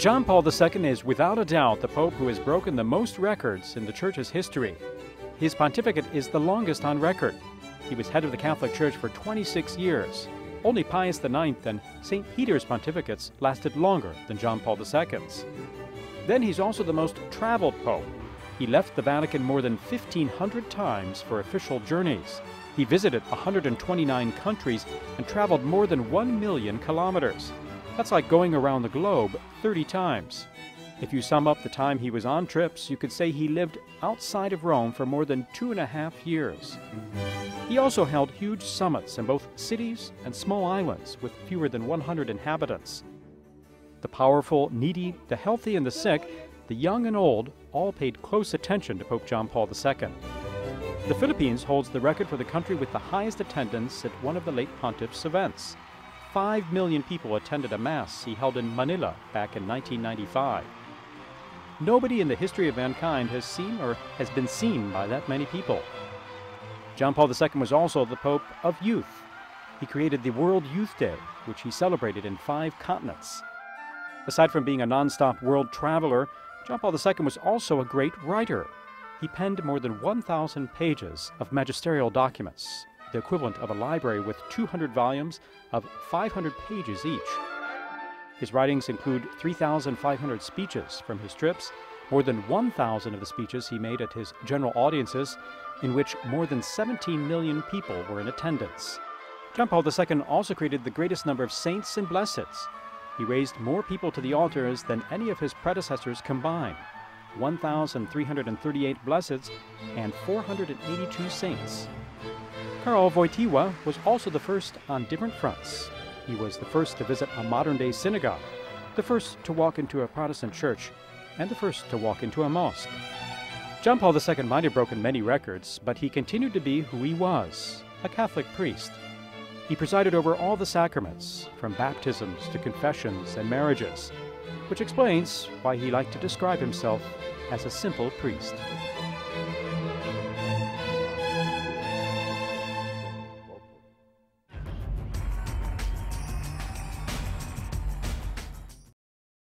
John Paul II is without a doubt the Pope who has broken the most records in the Church's history. His pontificate is the longest on record. He was head of the Catholic Church for 26 years. Only Pius IX and St. Peter's pontificates lasted longer than John Paul II's. Then he's also the most traveled Pope. He left the Vatican more than 1,500 times for official journeys. He visited 129 countries and traveled more than 1 million kilometers. That's like going around the globe 30 times. If you sum up the time he was on trips, you could say he lived outside of Rome for more than 2.5 years. He also held huge summits in both cities and small islands with fewer than 100 inhabitants. The powerful, needy, the healthy, and the sick, the young and old, all paid close attention to Pope John Paul II. The Philippines holds the record for the country with the highest attendance at one of the late pontiff's events. 5 million people attended a mass he held in Manila back in 1995. Nobody in the history of mankind has seen or has been seen by that many people. John Paul II was also the Pope of youth. He created the World Youth Day, which he celebrated in 5 continents. Aside from being a non-stop world traveler, John Paul II was also a great writer. He penned more than 1,000 pages of magisterial documents, the equivalent of a library with 200 volumes of 500 pages each. His writings include 3,500 speeches from his trips, more than 1,000 of the speeches he made at his general audiences, in which more than 17 million people were in attendance. John Paul II also created the greatest number of saints and blesseds. He raised more people to the altars than any of his predecessors combined, 1,338 blesseds and 482 saints. Karol Wojtyła was also the first on different fronts. He was the first to visit a modern-day synagogue, the first to walk into a Protestant church, and the first to walk into a mosque. John Paul II might have broken many records, but he continued to be who he was, a Catholic priest. He presided over all the sacraments, from baptisms to confessions and marriages, which explains why he liked to describe himself as a simple priest.